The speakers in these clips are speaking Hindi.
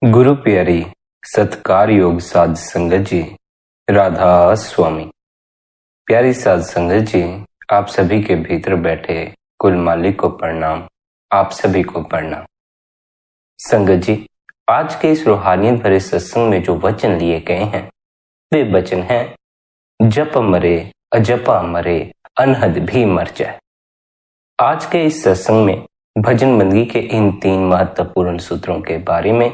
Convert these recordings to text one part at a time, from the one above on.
गुरु प्यारी सत्कार योग साध संगत जी, राधा स्वामी। प्यारी साध संगत जी, आप सभी के भीतर बैठे कुल मालिक को प्रणाम। आप सभी को प्रणाम। संगत जी, आज के इस रूहानियत भरे सत्संग में जो वचन लिए गए हैं वे वचन हैं, जप मरे अजपा मरे अनहद भी मर जाए। आज के इस सत्संग में भजन बंदगी के इन 3 महत्वपूर्ण सूत्रों के बारे में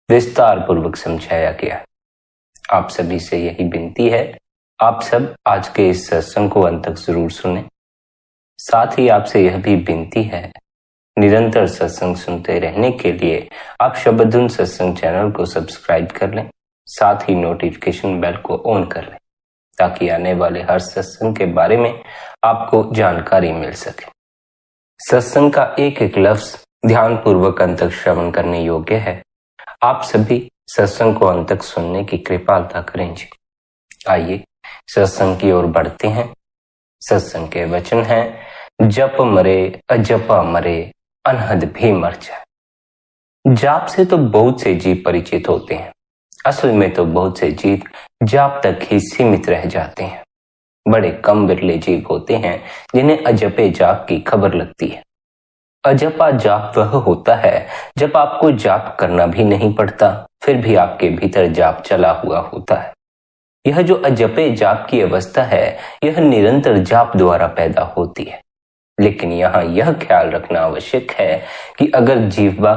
विस्तार पूर्वक समझाया गया। आप सभी से यही विनती है, आप सब आज के इस सत्संग को अंत तक जरूर सुनें। साथ ही आपसे यह भी विनती है, निरंतर सत्संग सुनते रहने के लिए आप शब्दधुन सत्संग चैनल को सब्सक्राइब कर लें, साथ ही नोटिफिकेशन बेल को ऑन कर लें ताकि आने वाले हर सत्संग के बारे में आपको जानकारी मिल सके। सत्संग का एक एक लफ्ज ध्यान पूर्वक अंत तक श्रवण करने योग्य है। आप सभी सत्संग को अंत तक सुनने की कृपालता करें जी। आइए सत्संग की ओर बढ़ते हैं। सत्संग के वचन हैं, जप मरे अजपा मरे अनहद भी मर जाए। जाप से तो बहुत से जीव परिचित होते हैं, असल में तो बहुत से जीव जाप तक ही सीमित रह जाते हैं। बड़े कम बिरले जीव होते हैं जिन्हें अजपे जाप की खबर लगती है। अजपा जाप वह होता है जब आपको जाप करना भी नहीं पड़ता, फिर भी आपके भीतर जाप चला हुआ होता है। यह जो अजपे जाप की अवस्था है, यह निरंतर जाप द्वारा पैदा होती है। लेकिन यहाँ यह ख्याल रखना आवश्यक है कि अगर जीवा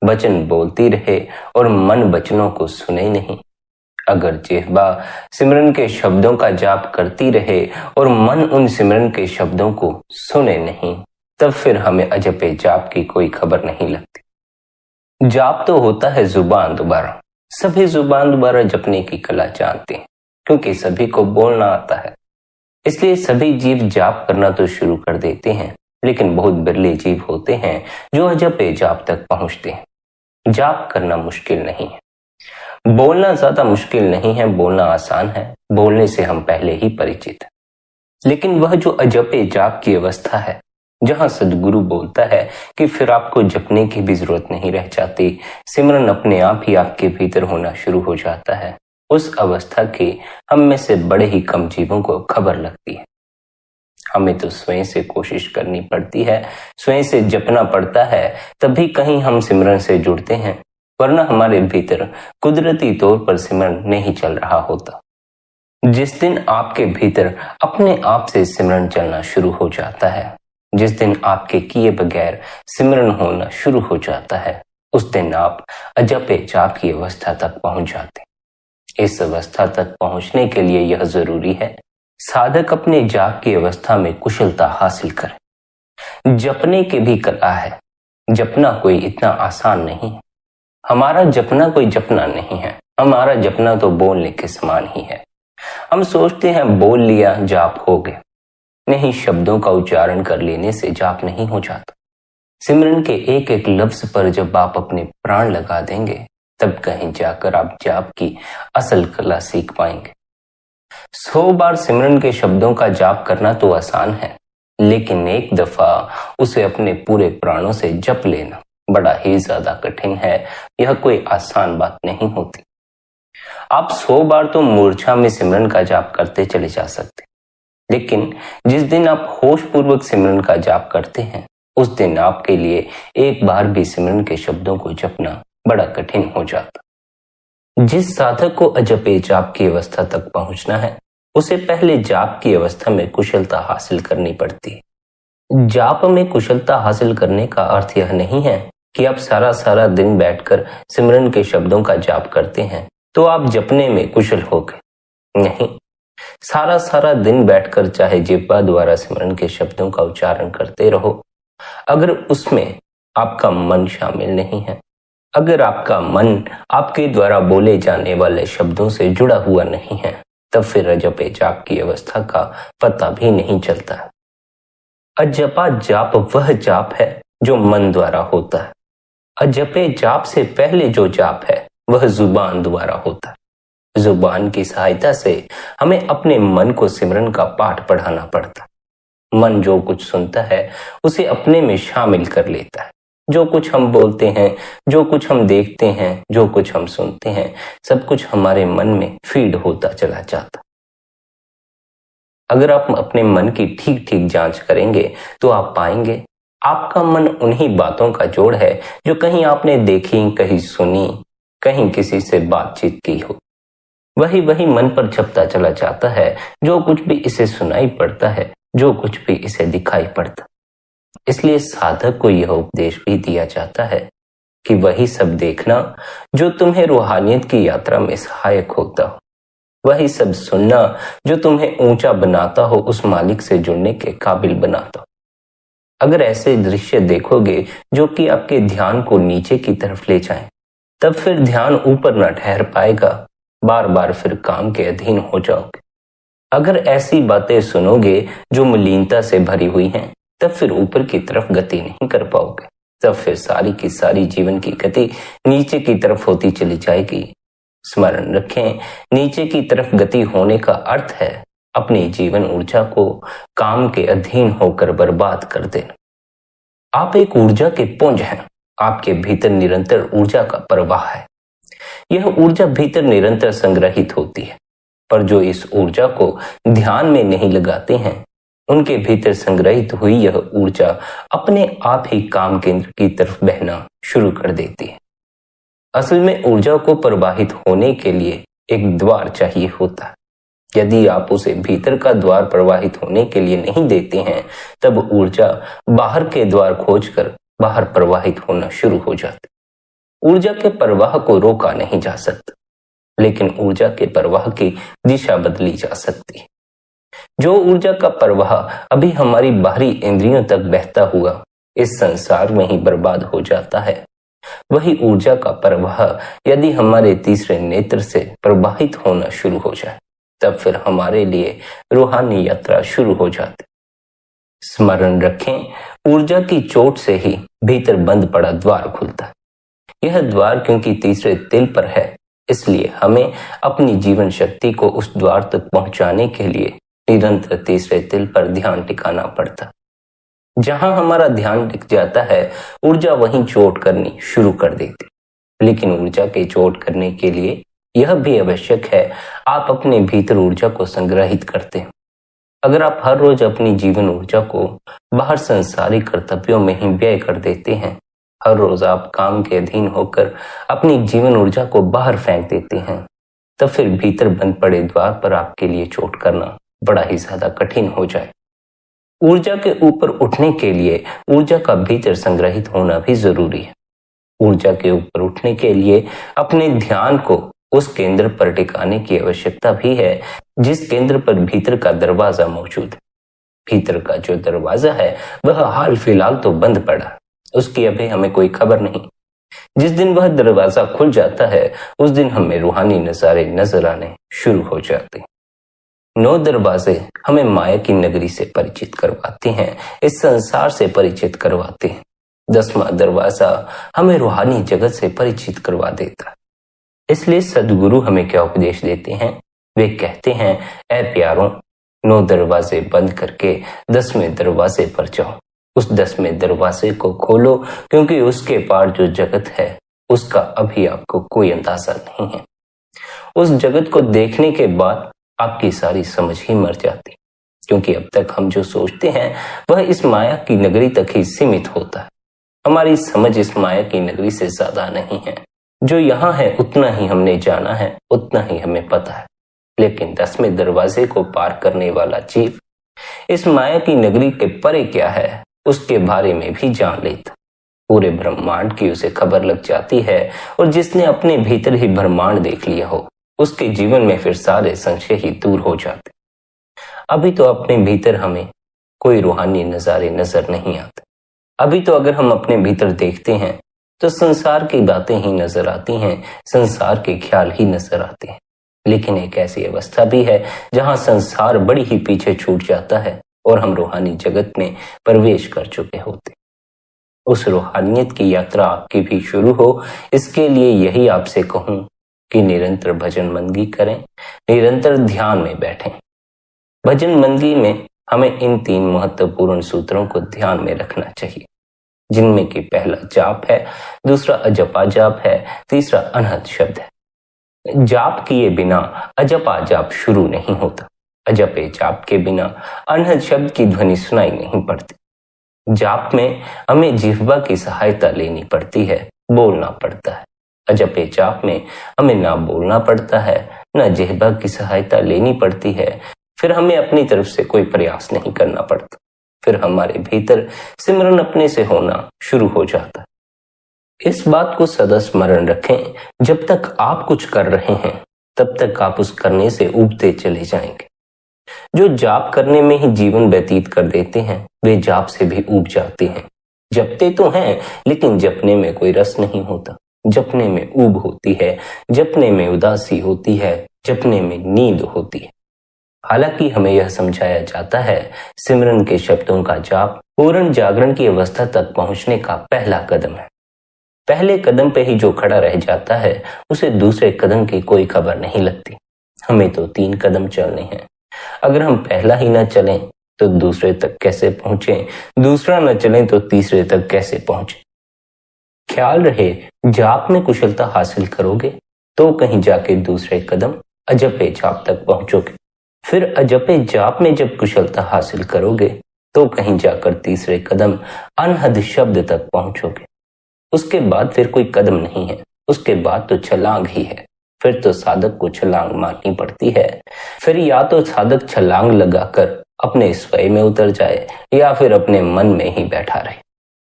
वचन बोलती रहे और मन वचनों को सुने नहीं, अगर जिह्वा सिमरन के शब्दों का जाप करती रहे और मन उन सिमरन के शब्दों को सुने नहीं, तब फिर हमें अजपे जाप की कोई खबर नहीं लगती। जाप तो होता है जुबान दोबारा। सभी जुबान दोबारा जपने की कला जानते हैं, क्योंकि सभी को बोलना आता है। इसलिए सभी जीव जाप करना तो शुरू कर देते हैं, लेकिन बहुत बिरले जीव होते हैं जो अजपे जाप तक पहुंचते हैं। जाप करना मुश्किल नहीं है, बोलना ज्यादा मुश्किल नहीं है, बोलना आसान है। बोलने से हम पहले ही परिचित हैं। लेकिन वह जो अजपे जाप की अवस्था है, जहां सदगुरु बोलता है कि फिर आपको जपने की भी जरूरत नहीं रह जाती, सिमरन अपने आप ही आपके भीतर होना शुरू हो जाता है, उस अवस्था की हम में से बड़े ही कम जीवों को खबर लगती है। हमें तो स्वयं से कोशिश करनी पड़ती है, स्वयं से जपना पड़ता है, तभी कहीं हम सिमरन से जुड़ते हैं, वरना हमारे भीतर कुदरती तौर पर सिमरन नहीं चल रहा होता। जिस दिन आपके भीतर अपने आप से सिमरन चलना शुरू हो जाता है, जिस दिन आपके किए बगैर सिमरन होना शुरू हो जाता है, उस दिन आप अजपे जाप की अवस्था तक पहुंच जाते हैं। इस अवस्था तक पहुंचने के लिए यह जरूरी है, साधक अपने जाप की अवस्था में कुशलता हासिल करे। जपने की भी कला है। जपना कोई इतना आसान नहीं है। हमारा जपना कोई जपना नहीं है, हमारा जपना तो बोलने के समान ही है। हम सोचते हैं बोल लिया जाप हो गया। नहीं, शब्दों का उच्चारण कर लेने से जाप नहीं हो जाता। सिमरन के एक एक लफ्ज पर जब आप अपने प्राण लगा देंगे, तब कहीं जाकर आप जाप की असल कला सीख पाएंगे। 100 बार सिमरन के शब्दों का जाप करना तो आसान है, लेकिन एक दफा उसे अपने पूरे प्राणों से जप लेना बड़ा ही ज्यादा कठिन है। यह कोई आसान बात नहीं होती। आप 100 बार तो मूर्छा में सिमरन का जाप करते चले जा सकते, लेकिन जिस दिन आप होश पूर्वक सिमरन का जाप करते हैं, उस दिन आपके लिए एक बार भी सिमरन के शब्दों को जपना बड़ा कठिन हो जाता। जिस साधक को अजपे जाप की अवस्था तक पहुंचना है, उसे पहले जाप की अवस्था में कुशलता हासिल करनी पड़ती है। जाप में कुशलता हासिल करने का अर्थ यह नहीं है कि आप सारा सारा दिन बैठकर सिमरन के शब्दों का जाप करते हैं तो आप जपने में कुशल हो गए। नहीं, सारा सारा दिन बैठकर चाहे जिह्वा द्वारा सिमरन के शब्दों का उच्चारण करते रहो, अगर उसमें आपका मन शामिल नहीं है, अगर आपका मन आपके द्वारा बोले जाने वाले शब्दों से जुड़ा हुआ नहीं है, तब फिर अजपे जाप की अवस्था का पता भी नहीं चलता। अजपा जाप वह जाप है जो मन द्वारा होता है। अजपे जाप से पहले जो जाप है वह जुबान द्वारा होता है। जुबान की सहायता से हमें अपने मन को सिमरन का पाठ पढ़ाना पड़ता है। मन जो कुछ सुनता है उसे अपने में शामिल कर लेता है। जो कुछ हम बोलते हैं, जो कुछ हम देखते हैं, जो कुछ हम सुनते हैं, सब कुछ हमारे मन में फीड होता चला जाता। अगर आप अपने मन की ठीक ठीक जांच करेंगे तो आप पाएंगे आपका मन उन्हीं बातों का जोड़ है जो कहीं आपने देखी, कहीं सुनी, कहीं किसी से बातचीत की हो। वही वही मन पर छपता चला जाता है, जो कुछ भी इसे सुनाई पड़ता है, जो कुछ भी इसे दिखाई पड़ता। इसलिए साधक को यह उपदेश भी दिया जाता है कि वही सब देखना जो तुम्हें रूहानियत की यात्रा में सहायक होता हो, वही सब सुनना जो तुम्हें ऊंचा बनाता हो, उस मालिक से जुड़ने के काबिल बनाता हो। अगर ऐसे दृश्य देखोगे जो कि आपके ध्यान को नीचे की तरफ ले जाएं, तब फिर ध्यान ऊपर न ठहर पाएगा, बार बार फिर काम के अधीन हो जाओगे। अगर ऐसी बातें सुनोगे जो मलिनता से भरी हुई हैं, तब फिर ऊपर की तरफ गति नहीं कर पाओगे, तब फिर सारी की सारी जीवन की गति नीचे की तरफ होती चली जाएगी। स्मरण रखें, नीचे की तरफ गति होने का अर्थ है अपनी जीवन ऊर्जा को काम के अधीन होकर बर्बाद कर देना। आप एक ऊर्जा के पुंज हैं, आपके भीतर निरंतर ऊर्जा का प्रवाह है। यह ऊर्जा भीतर निरंतर संग्रहित होती है, पर जो इस ऊर्जा को ध्यान में नहीं लगाते हैं, उनके भीतर संग्रहित हुई यह ऊर्जा अपने आप ही काम केंद्र की तरफ बहना शुरू कर देती है। असल में ऊर्जा को प्रवाहित होने के लिए एक द्वार चाहिए होता है। यदि आप उसे भीतर का द्वार प्रवाहित होने के लिए नहीं देते हैं, तब ऊर्जा बाहर के द्वार खोजकर बाहर प्रवाहित होना शुरू हो जाती। ऊर्जा के प्रवाह को रोका नहीं जा सकता, लेकिन ऊर्जा के प्रवाह की दिशा बदली जा सकती है। जो ऊर्जा का प्रवाह अभी हमारी बाहरी इंद्रियों तक बहता हुआ इस संसार में ही बर्बाद हो जाता है, वही ऊर्जा का प्रवाह यदि हमारे तीसरे नेत्र से प्रवाहित होना शुरू हो जाए, तब फिर हमारे लिए रूहानी यात्रा शुरू हो जाती। स्मरण रखें, ऊर्जा की चोट से ही भीतर बंद पड़ा द्वार खुलता है। यह द्वार क्योंकि तीसरे तिल पर है, इसलिए हमें अपनी जीवन शक्ति को उस द्वार तक पहुंचाने के लिए निरंतर तीसरे तिल पर ध्यान टिकाना पड़ता। जहां हमारा ध्यान टिक जाता है, ऊर्जा वहीं चोट करनी शुरू कर देती। लेकिन ऊर्जा के चोट करने के लिए यह भी आवश्यक है आप अपने भीतर ऊर्जा को संग्रहित करते हैं। अगर आप हर रोज अपनी जीवन ऊर्जा को बाहर संसारिक कर्तव्यों में ही व्यय कर देते हैं, हर रोज आप काम के अधीन होकर अपनी जीवन ऊर्जा को बाहर फेंक देते हैं, तब फिर भीतर बंद पड़े द्वार पर आपके लिए चोट करना बड़ा ही ज्यादा कठिन हो जाए। ऊर्जा के ऊपर उठने के लिए ऊर्जा का भीतर संग्रहित होना भी जरूरी है। ऊर्जा के ऊपर उठने के लिए अपने ध्यान को उस केंद्र पर टिकाने की आवश्यकता भी है जिस केंद्र पर भीतर का दरवाजा मौजूद है। भीतर का जो दरवाजा है वह हाल फिलहाल तो बंद पड़ा, उसकी अभी हमें कोई खबर नहीं। जिस दिन वह दरवाजा खुल जाता है, उस दिन हमें रूहानी नजारे नजर आने शुरू हो जाते हैं। 9 दरवाजे हमें माया की नगरी से परिचित करवाते हैं, इस संसार से परिचित करवाते हैं। 10वां दरवाजा हमें रूहानी जगत से परिचित करवा देता है। इसलिए सदगुरु हमें क्या उपदेश देते हैं? वे कहते हैं, ऐ प्यारों, 9 दरवाजे बंद करके 10वें दरवाजे पर जाओ। उस 10वें दरवाजे को खोलो, क्योंकि उसके पार जो जगत है उसका अभी आपको कोई अंदाजा नहीं है। उस जगत को देखने के बाद आपकी सारी समझ ही मर जाती, क्योंकि अब तक हम जो सोचते हैं वह इस माया की नगरी तक ही सीमित होता है। हमारी समझ इस माया की नगरी से ज्यादा नहीं है। जो यहाँ है उतना ही हमने जाना है, उतना ही हमें पता है। लेकिन 10वें दरवाजे को पार करने वाला जीव इस माया की नगरी के परे क्या है उसके बारे में भी जान लेता। पूरे ब्रह्मांड की उसे खबर लग जाती है, और जिसने अपने भीतर ही ब्रह्मांड देख लिया हो उसके जीवन में फिर सारे संशय ही दूर हो जाते। अभी तो अपने भीतर हमें कोई रूहानी नजारे नजर नहीं आते। अभी तो अगर हम अपने भीतर देखते हैं तो संसार की बातें ही नजर आती हैं, संसार के ख्याल ही नजर आते हैं। लेकिन एक ऐसी अवस्था भी है जहां संसार बड़ी ही पीछे छूट जाता है और हम रूहानी जगत में प्रवेश कर चुके होते। उस रूहानियत की यात्रा आपकी भी शुरू हो, इसके लिए यही आपसे कहूं कि निरंतर भजन मंदी करें, निरंतर ध्यान में बैठें। भजन मंदी में हमें इन 3 महत्वपूर्ण सूत्रों को ध्यान में रखना चाहिए। जिनमें कि पहला जाप है, दूसरा अजपा जाप है, तीसरा अनहद शब्द है। जाप किए बिना अजपा जाप शुरू नहीं होता। अजपे जाप के बिना अनहद शब्द की ध्वनि सुनाई नहीं पड़ती। जाप में हमें जिह्वा की सहायता लेनी पड़ती है, बोलना पड़ता है। अजपे जाप में हमें ना बोलना पड़ता है, ना जिह्वा की सहायता लेनी पड़ती है। फिर हमें अपनी तरफ से कोई प्रयास नहीं करना पड़ता। फिर हमारे भीतर सिमरन अपने से होना शुरू हो जाता है। इस बात को सदा स्मरण रखें, जब तक आप कुछ कर रहे हैं तब तक आप उस करने से ऊबते चले जाएंगे। जो जाप करने में ही जीवन व्यतीत कर देते हैं वे जाप से भी ऊब जाते हैं। जपते तो हैं लेकिन जपने में कोई रस नहीं होता। जपने में ऊब होती है, जपने में उदासी होती है, जपने में नींद होती है। हालांकि हमें यह समझाया जाता है, सिमरन के शब्दों का जाप पूर्ण जागरण की अवस्था तक पहुंचने का पहला कदम है। पहले कदम पे ही जो खड़ा रह जाता है उसे दूसरे कदम की कोई खबर नहीं लगती। हमें तो 3 कदम चलने हैं। अगर हम पहला ही न चलें तो दूसरे तक कैसे पहुंचे, दूसरा न चलें तो तीसरे तक कैसे पहुंचे। ख्याल रहे, जाप में कुशलता हासिल करोगे तो कहीं जाके दूसरे कदम अजपे जाप तक पहुंचोगे। फिर अजपे जाप में जब कुशलता हासिल करोगे तो कहीं जाकर तीसरे कदम अनहद शब्द तक पहुंचोगे। उसके बाद फिर कोई कदम नहीं है, उसके बाद तो छलांग ही है। फिर तो साधक को छलांग मारनी पड़ती है। फिर या तो साधक छलांग लगाकर अपने स्वयं में उतर जाए या फिर अपने मन में ही बैठा रहे।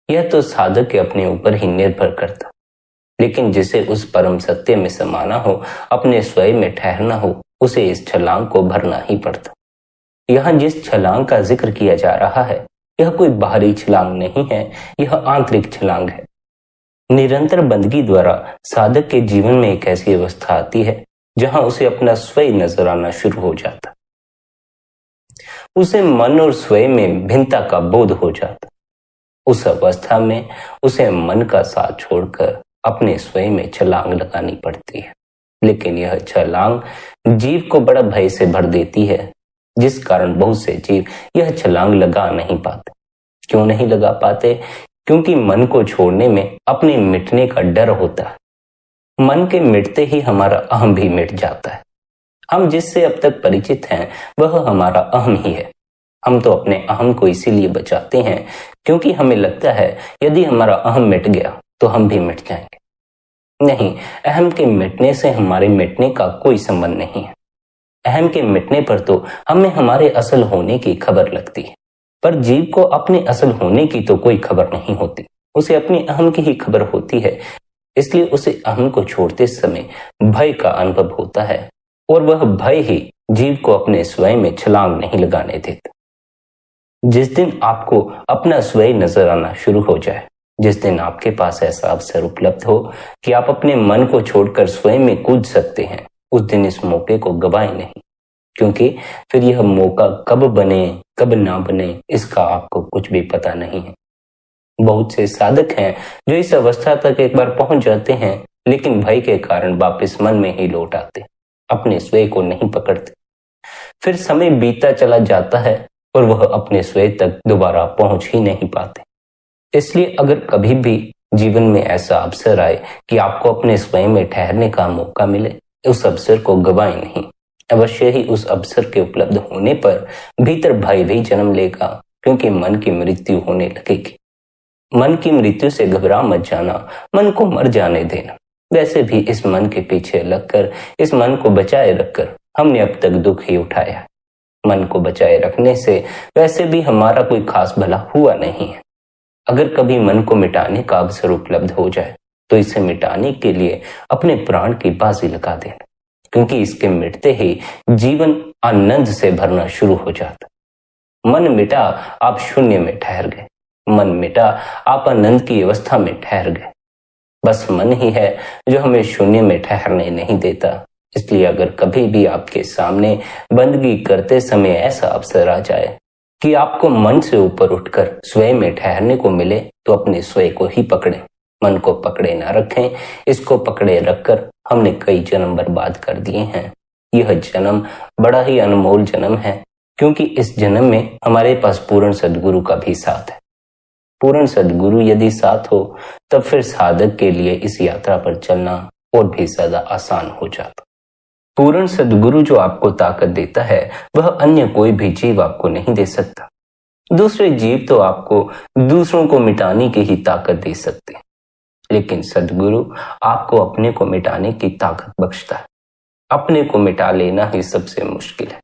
यह तो साधक के अपने ऊपर ही निर्भर करता। लेकिन जिसे उस परम सत्य में समाना हो, अपने स्वयं में ठहरना हो, उसे इस छलांग को भरना ही पड़ता। यहाँ जिस छलांग का जिक्र किया जा रहा है यह कोई बाहरी छलांग नहीं है, यह आंतरिक छलांग है। निरंतर बंदगी द्वारा साधक के जीवन में एक ऐसी अवस्था आती है जहां उसे अपना स्वयं नजर आना शुरू हो जाता। उसे मन और स्वयं में भिन्नता का बोध हो जाता। उस अवस्था में उसे मन का साथ छोड़कर अपने स्वयं में छलांग लगानी पड़ती है। लेकिन यह छलांग जीव को बड़ा भय से भर देती है, जिस कारण बहुत से जीव यह छलांग लगा नहीं पाते। क्यों नहीं लगा पाते? क्योंकि मन को छोड़ने में अपने मिटने का डर होता है। मन के मिटते ही हमारा अहम भी मिट जाता है। हम जिससे अब तक परिचित हैं वह हमारा अहम ही है। हम तो अपने अहम को इसीलिए बचाते हैं क्योंकि हमें लगता है यदि हमारा अहम मिट गया तो हम भी मिट जाएंगे। नहीं, अहम के मिटने से हमारे मिटने का कोई संबंध नहीं है। अहम के मिटने पर तो हमें हमारे असल होने की खबर लगती है, पर जीव को अपने असल होने की तो कोई खबर नहीं होती। उसे अपने अहम की ही खबर होती है। इसलिए उसे अहम को छोड़ते समय भय का अनुभव होता है और वह भय ही जीव को अपने स्वयं में छलांग नहीं लगाने देता। जिस दिन आपको अपना स्वयं नजर आना शुरू हो जाए, जिस दिन आपके पास ऐसा अवसर उपलब्ध हो कि आप अपने मन को छोड़कर स्वयं में कूद सकते हैं, उस दिन इस मौके को गवाएं नहीं। क्योंकि फिर यह मौका कब बने कब ना बने इसका आपको कुछ भी पता नहीं है। बहुत से साधक हैं जो इस अवस्था तक एक बार पहुंच जाते हैं लेकिन भय के कारण वापस मन में ही लौट आते, अपने स्वयं को नहीं पकड़ते। फिर समय बीतता चला जाता है और वह अपने स्वयं तक दोबारा पहुंच ही नहीं पाते। इसलिए अगर कभी भी जीवन में ऐसा अवसर आए कि आपको अपने स्वयं में ठहरने का मौका मिले, उस अवसर को गवाएं नहीं। अवश्य ही उस अवसर के उपलब्ध होने पर भीतर भय भी जन्म लेगा, क्योंकि मन की मृत्यु होने लगेगी। मन की मृत्यु से घबरा मत जाना, मन को मर जाने देना। वैसे भी इस मन के पीछे लगकर, इस मन को बचाए रखकर हमने अब तक दुख ही उठाया। मन को बचाए रखने से वैसे भी हमारा कोई खास भला हुआ नहीं है। अगर कभी मन को मिटाने का अवसर उपलब्ध हो जाए तो इसे मिटाने के लिए अपने प्राण की बाजी लगा देना, क्योंकि इसके मिटते ही जीवन आनंद से भरना शुरू हो जाता। मन मिटा, आप शून्य में ठहर गए। मन मिटा, आप आनंद की अवस्था में ठहर गए। बस मन ही है जो हमें शून्य में ठहरने नहीं देता। इसलिए अगर कभी भी आपके सामने बंदगी करते समय ऐसा अवसर आ जाए कि आपको मन से ऊपर उठकर स्वयं में ठहरने को मिले, तो अपने स्वयं को ही पकड़ें, मन को पकड़े ना रखें। इसको पकड़े रखकर हमने कई जन्म बर्बाद कर दिए हैं। यह जन्म बड़ा ही अनमोल जन्म है, क्योंकि इस जन्म में हमारे पास पूर्ण सद्गुरु का भी साथ है। पूर्ण सद्गुरु यदि साथ हो तब फिर साधक के लिए इस यात्रा पर चलना और भी ज्यादा आसान हो जाता। पूर्ण सद्गुरु जो आपको ताकत देता है वह अन्य कोई भी जीव आपको नहीं दे सकता। दूसरे जीव तो आपको दूसरों को मिटाने की ही ताकत दे सकते हैं, लेकिन सद्गुरु आपको अपने को मिटाने की ताकत बख्शता है। अपने को मिटा लेना ही सबसे मुश्किल है।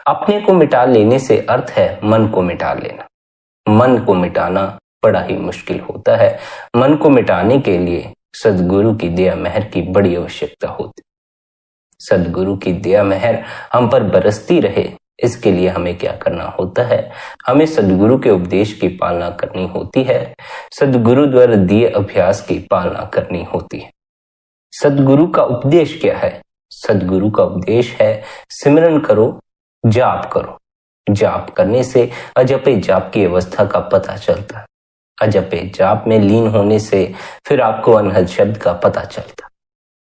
अपने को मिटा लेने से अर्थ है मन को मिटा लेना। मन को मिटाना बड़ा ही मुश्किल होता है। मन को मिटाने के लिए सद्गुरु की दया मेहर की बड़ी आवश्यकता होती। सद्गुरु की दया मेहर हम पर बरसती रहे, इसके लिए हमें क्या करना होता है? हमें सद्गुरु के उपदेश की पालना करनी होती है। सद्गुरु द्वारा दिए अभ्यास की पालना करनी होती है। सद्गुरु का उपदेश क्या है? सद्गुरु का उपदेश है सिमरन करो, जाप करो। जाप करने से अजपे जाप की अवस्था का पता चलता है। अजपे जाप में लीन होने से फिर आपको अनहद शब्द का पता चलता है।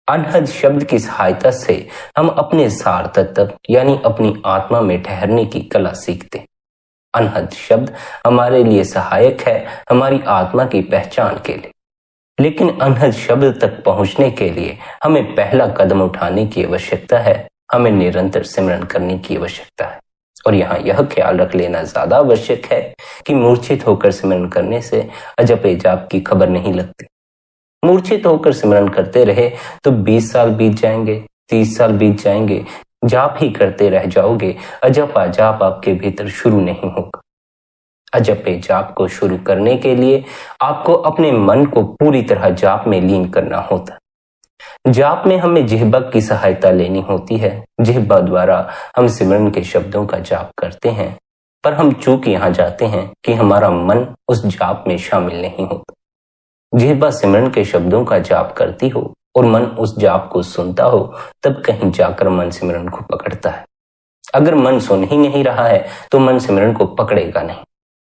अनहद शब्द की सहायता से हम अपने सार तत्व यानी अपनी आत्मा में ठहरने की कला सीखते। अनहद शब्द हमारे लिए सहायक है हमारी आत्मा की पहचान के लिए, लेकिन अनहद शब्द तक पहुंचने के लिए हमें पहला कदम उठाने की आवश्यकता है। हमें निरंतर सिमरन करने की आवश्यकता है। और यहाँ यह ख्याल रख लेना ज्यादा आवश्यक है कि मूर्छित होकर सिमरन करने से अजपे जाप की खबर नहीं लगती। मूर्छित होकर सिमरन करते रहे तो 20 साल बीत जाएंगे, 30 साल बीत जाएंगे, जाप ही करते रह जाओगे। अजपा जाप आपके भीतर शुरू नहीं होगा। अजपे जाप को शुरू करने के लिए आपको अपने मन को पूरी तरह जाप में लीन करना होता है। जाप में हमें जिह्वा की सहायता लेनी होती है। जिह्वा द्वारा हम सिमरन के शब्दों का जाप करते हैं, पर हम चूक यहाँ जाते हैं कि हमारा मन उस जाप में शामिल नहीं होता। जिह्वा सिमरन के शब्दों का जाप करती हो और मन उस जाप को सुनता हो, तब कहीं जाकर मन सिमरन को पकड़ता है। अगर मन सुन ही नहीं रहा है तो मन सिमरन को पकड़ेगा नहीं।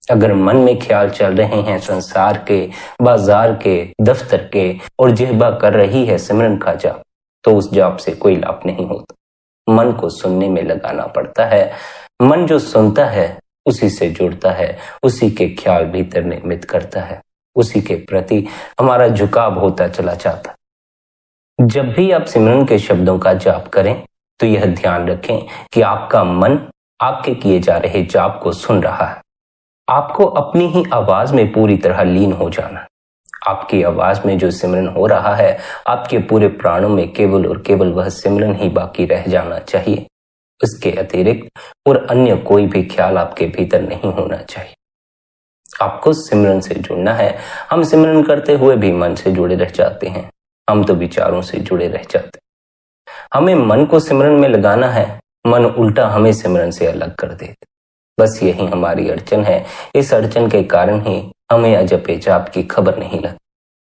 अगर मन में ख्याल चल रहे हैं संसार के, बाजार के, दफ्तर के और जिह्वा कर रही है सिमरन का जाप, तो उस जाप से कोई लाभ नहीं होता। मन को सुनने में लगाना पड़ता है। मन जो सुनता है उसी से जुड़ता है, उसी के ख्याल भीतर निर्मित करता है, उसी के प्रति हमारा झुकाव होता चला जाता है। जब भी आप सिमरन के शब्दों का जाप करें तो यह ध्यान रखें कि आपका मन आपके किए जा रहे जाप को सुन रहा है। आपको अपनी ही आवाज में पूरी तरह लीन हो जाना। आपकी आवाज में जो सिमरन हो रहा है, आपके पूरे प्राणों में केवल और केवल वह सिमरन ही बाकी रह जाना चाहिए। उसके अतिरिक्त और अन्य कोई भी ख्याल आपके भीतर नहीं होना चाहिए। आपको सिमरन से जुड़ना है। हम सिमरन करते हुए भी मन से जुड़े रह जाते हैं। हम तो विचारों से जुड़े रह जाते हैं। हमें मन को सिमरन में लगाना है, मन उल्टा हमें सिमरन से अलग कर देते। बस यही हमारी अड़चन है। इस अड़चन के कारण ही हमें अजपे जाप की खबर नहीं लगती।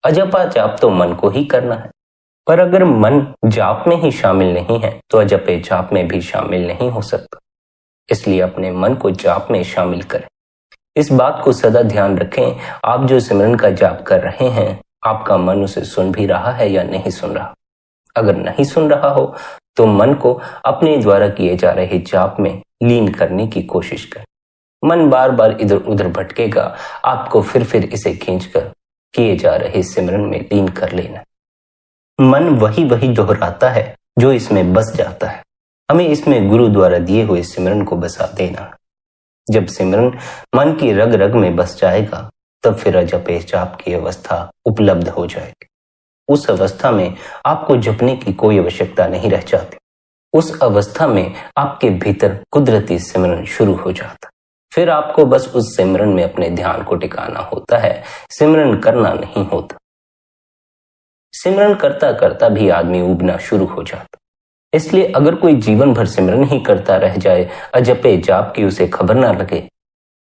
अजपा जाप तो मन को ही करना है, पर अगर मन जाप में ही शामिल नहीं है तो अजपे जाप में भी शामिल नहीं हो सकता। इसलिए अपने मन को जाप में शामिल करें। इस बात को सदा ध्यान रखें, आप जो सिमरन का जाप कर रहे हैं, आपका मन उसे सुन भी रहा है या नहीं सुन रहा। अगर नहीं सुन रहा हो तो मन को अपने द्वारा किए जा रहे जाप में लीन करने की कोशिश करें। मन बार बार इधर उधर भटकेगा, आपको फिर इसे खींचकर किए जा रहे सिमरन में लीन कर लेना। मन वही वही दोहराता है जो इसमें बस जाता है। हमें इसमें गुरु द्वारा दिए हुए सिमरन को बसा देना। जब सिमरन मन की रग रग में बस जाएगा तब फिर अजपे जाप की अवस्था उपलब्ध हो जाएगी। उस अवस्था में आपको जपने की कोई आवश्यकता नहीं रह जाती। उस अवस्था में आपके भीतर कुदरती सिमरन शुरू हो जाता। फिर आपको बस उस सिमरन में अपने ध्यान को टिकाना होता है, सिमरन करना नहीं होता। सिमरन करता करता भी आदमी उबना शुरू हो जाता। इसलिए अगर कोई जीवन भर सिमरन ही करता रह जाए, अजपे जाप की उसे खबर ना लगे,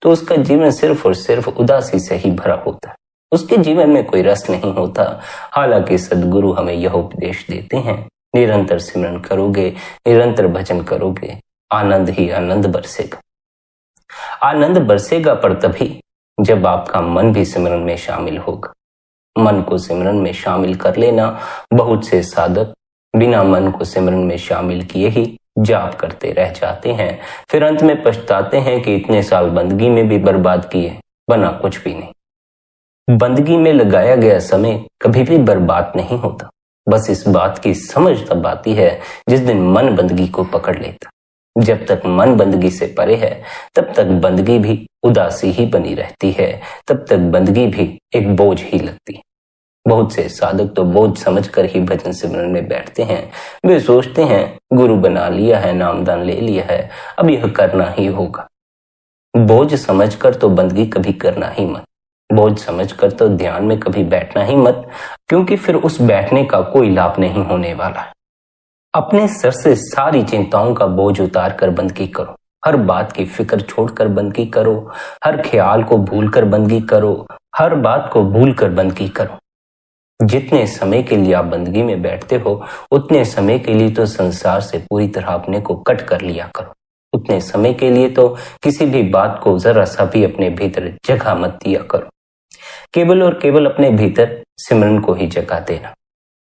तो उसका जीवन सिर्फ और सिर्फ उदासी से ही भरा होता है। उसके जीवन में कोई रस नहीं होता। हालांकि सद्गुरु हमें यह उपदेश देते हैं, निरंतर सिमरन करोगे, निरंतर भजन करोगे, आनंद ही आनंद बरसेगा। आनंद बरसेगा पर तभी जब आपका मन भी सिमरन में शामिल होगा। मन को सिमरन में शामिल कर लेना, बहुत से साधक बिना मन को सिमरन में शामिल किए ही जाप करते रह जाते हैं। फिर अंत में पछताते हैं कि इतने साल बंदगी में भी बर्बाद किए, बना कुछ भी नहीं। बंदगी में लगाया गया समय कभी भी बर्बाद नहीं होता। बस इस बात की समझ तब आती है जिस दिन मन बंदगी को पकड़ लेता। जब तक मन बंदगी से परे है तब तक बंदगी भी उदासी ही बनी रहती है, तब तक बंदगी भी एक बोझ ही लगती है। बहुत से साधक तो बोझ समझकर ही भजन सिमरन में बैठते हैं। वे सोचते हैं गुरु बना लिया है, नामदान ले लिया है, अब यह करना ही होगा। बोझ समझकर तो बंदगी कभी करना ही मत, बोझ समझकर तो ध्यान में कभी बैठना ही मत, क्योंकि फिर उस बैठने का कोई लाभ नहीं होने वाला है। अपने सर से सारी चिंताओं का बोझ उतार कर बंदगी करो, हर बात की फिक्र छोड़कर बंदगी करो, हर ख्याल को भूलकर बंदगी करो, हर बात को भूलकर बंदगी करो। जितने समय के लिए आप बंदगी में बैठते हो उतने समय के लिए तो संसार से पूरी तरह अपने को कट कर लिया करो। उतने समय के लिए तो किसी भी बात को जरा सा भी अपने भीतर जगह मत दिया करो। केवल और केवल अपने भीतर सिमरन को ही जगह देना।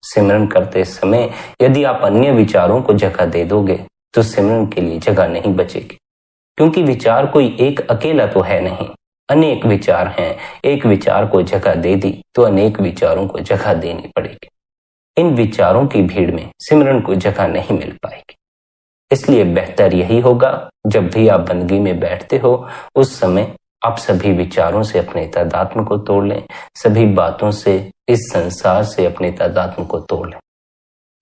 सिमरन करते समय यदि आप अन्य विचारों को जगह दे दोगे तो सिमरन के लिए जगह नहीं बचेगी, क्योंकि विचार कोई एक अकेला तो है नहीं, अनेक विचार हैं। एक विचार को जगह दे दी तो अनेक विचारों को जगह देनी पड़ेगी। इन विचारों की भीड़ में सिमरन को जगह नहीं मिल पाएगी। इसलिए बेहतर यही होगा जब भी आप बंदगी में बैठते हो उस समय आप सभी विचारों से अपने तादात्म्य को तोड़ लें, सभी बातों से, इस संसार से अपने तादात्म्य को तोड़ लें।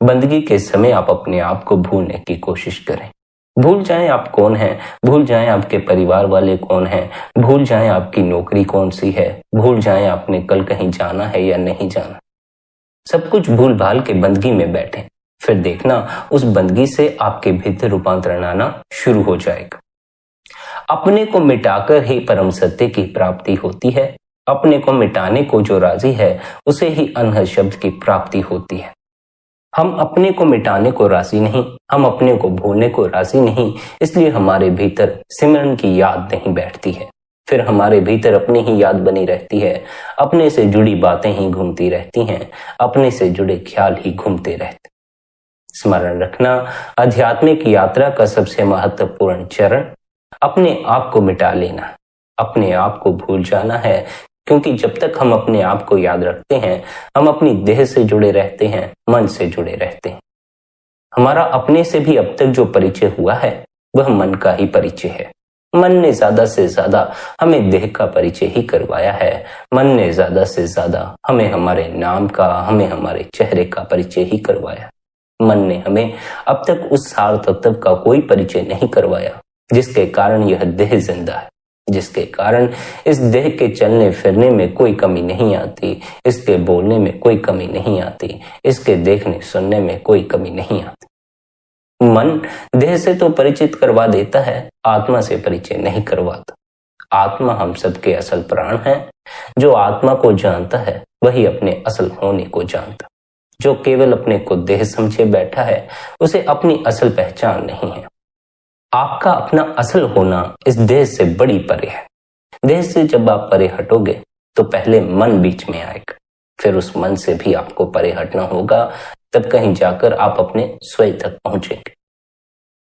बंदगी के समय आप अपने आप को भूलने की कोशिश करें। भूल जाएं आप कौन हैं, भूल जाएं आपके परिवार वाले कौन हैं, भूल जाएं आपकी नौकरी कौन सी है, भूल जाएं आपने कल कहीं जाना है या नहीं जाना। सब कुछ भूल भाल के बंदगी में बैठें, फिर देखना उस बंदगी से आपके भीतर रूपांतरण आना शुरू हो जाएगा। अपने को मिटाकर ही परम सत्य की प्राप्ति होती है। अपने को मिटाने को जो राजी है उसे ही अनहद शब्द की प्राप्ति होती है। हम अपने को मिटाने को राजी नहीं, हम अपने को भूलने को राजी नहीं, इसलिए हमारे भीतर सिमरन की याद नहीं बैठती है। फिर हमारे भीतर अपनी ही याद बनी रहती है, अपने से जुड़ी बातें ही घूमती रहती हैं, अपने से जुड़े ख्याल ही घूमते रहते। स्मरण रखना, आध्यात्मिक यात्रा का सबसे महत्वपूर्ण चरण अपने आप को मिटा लेना, अपने आप को भूल जाना है, क्योंकि जब तक हम अपने आप को याद रखते हैं हम अपनी देह से जुड़े रहते हैं, मन से जुड़े रहते हैं। हमारा अपने से भी अब तक जो परिचय हुआ है वह मन का ही परिचय है। मन ने ज्यादा से ज्यादा हमें देह का परिचय ही करवाया है। मन ने ज्यादा से ज्यादा हमें हमारे नाम का, हमें हमारे चेहरे का परिचय ही करवाया। मन ने हमें अब तक उस सार तत्व का कोई परिचय नहीं करवाया जिसके कारण यह देह जिंदा है, जिसके कारण इस देह के चलने फिरने में कोई कमी नहीं आती, इसके बोलने में कोई कमी नहीं आती, इसके देखने सुनने में कोई कमी नहीं आती। मन देह से तो परिचित करवा देता है, आत्मा से परिचय नहीं करवाता। आत्मा हम सबके असल प्राण है। जो आत्मा को जानता है वही अपने असल होने को जानता। जो केवल अपने को देह समझे बैठा है उसे अपनी असल पहचान नहीं है। आपका अपना असल होना इस देह से बड़ी परे है। देह से जब आप परे हटोगे तो पहले मन बीच में आएगा, फिर उस मन से भी आपको परे हटना होगा, तब कहीं जाकर आप अपने स्वयं तक पहुंचेंगे।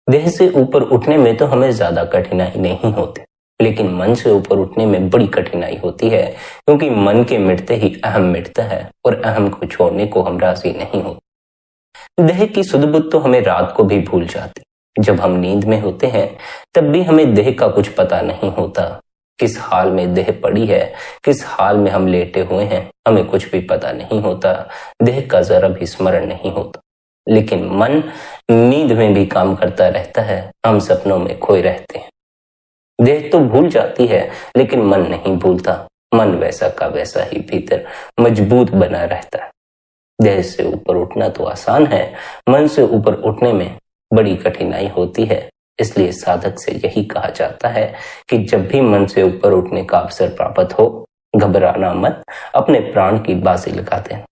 देह से ऊपर उठने में तो हमें ज्यादा कठिनाई नहीं होती, लेकिन मन से ऊपर उठने में बड़ी कठिनाई होती है, क्योंकि मन के मिटते ही अहम मिटता है और अहम को छोड़ने को हम राजी नहीं होते। देह की सुध बुध तो हमें रात को भी भूल जाती। जब हम नींद में होते हैं तब भी हमें देह का कुछ पता नहीं होता। किस हाल में देह पड़ी है, किस हाल में हम लेटे हुए हैं, हमें कुछ भी पता नहीं होता। देह का जरा भी स्मरण नहीं होता। लेकिन मन नींद में भी काम करता रहता है, हम सपनों में खोए रहते हैं। देह तो भूल जाती है लेकिन मन नहीं भूलता। मन वैसा का वैसा ही भीतर मजबूत बना रहता है। देह से ऊपर उठना तो आसान है, मन से ऊपर उठने में बड़ी कठिनाई होती है। इसलिए साधक से यही कहा जाता है कि जब भी मन से ऊपर उठने का अवसर प्राप्त हो, घबराना मत, अपने प्राण की बाजी लगा देना।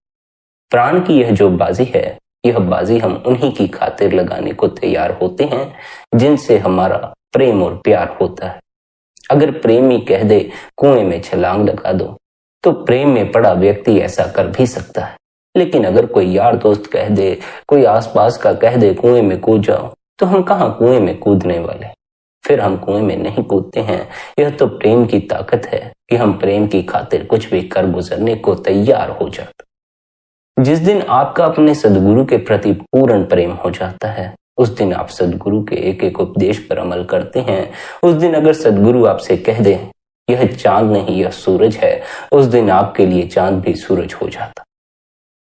प्राण की यह जो बाजी है, यह बाजी हम उन्हीं की खातिर लगाने को तैयार होते हैं जिनसे हमारा प्रेम और प्यार होता है। अगर प्रेमी कह दे कुएं में छलांग लगा दो तो प्रेम में पड़ा व्यक्ति ऐसा कर भी सकता है। लेकिन अगर कोई यार दोस्त कह दे, कोई आसपास का कह दे कुएं में कूद जाओ, तो हम कहाँ कुएं में कूदने वाले। फिर हम कुएं में नहीं कूदते हैं। यह तो प्रेम की ताकत है कि हम प्रेम की खातिर कुछ भी कर गुजरने को तैयार हो जाते। जिस दिन आपका अपने सदगुरु के प्रति पूर्ण प्रेम हो जाता है, उस दिन आप सदगुरु के एक एक उपदेश पर अमल करते हैं। उस दिन अगर सदगुरु आपसे कह दे यह चांद नहीं यह सूरज है, उस दिन आपके लिए चांद भी सूरज हो जाता।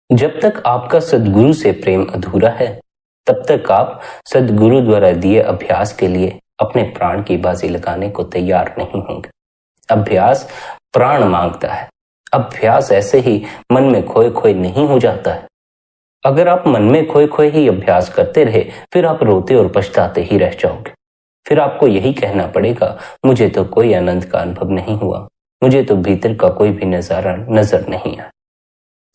जब तक आपका सदगुरु से प्रेम अधूरा है, तब तक आप सदगुरु द्वारा दिए अभ्यास के लिए अपने प्राण की बाजी लगाने को तैयार नहीं होंगे। अभ्यास प्राण मांगता है। अभ्यास ऐसे ही मन में खोए खोए नहीं हो जाता है। अगर आप मन में खोए खोए ही अभ्यास करते रहे, फिर आप रोते और पछताते ही रह जाओगे। फिर आपको यही कहना पड़ेगा, मुझे तो कोई आनंद का अनुभव नहीं हुआ, मुझे तो भीतर का कोई भी नजारा नजर नहीं आया।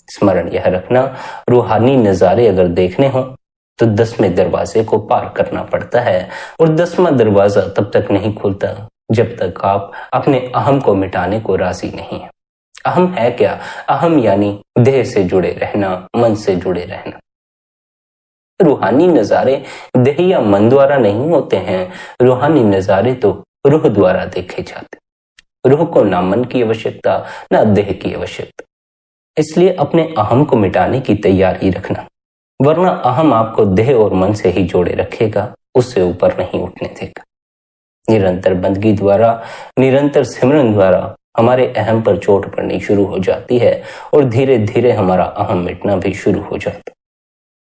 स्मरण यह रखना, रूहानी नजारे अगर देखने हो तो 10वें दरवाजे को पार करना पड़ता है, और 10वां दरवाजा तब तक नहीं खुलता जब तक आप अपने अहम को मिटाने को राजी नहीं है। अहम है क्या? अहम यानी देह से जुड़े रहना, मन से जुड़े रहना। रूहानी नजारे देह या मन द्वारा नहीं होते हैं। रूहानी नजारे तो रूह द्वारा देखे जाते। रूह को ना मन की आवश्यकता ना देह की आवश्यकता। इसलिए अपने अहम को मिटाने की तैयारी रखना, वरना अहम आपको देह और मन से ही जोड़े रखेगा, उससे ऊपर नहीं उठने देगा। निरंतर बंदगी द्वारा, निरंतर सिमरन द्वारा हमारे अहम पर चोट पड़नी शुरू हो जाती है और धीरे धीरे हमारा अहम मिटना भी शुरू हो जाता है।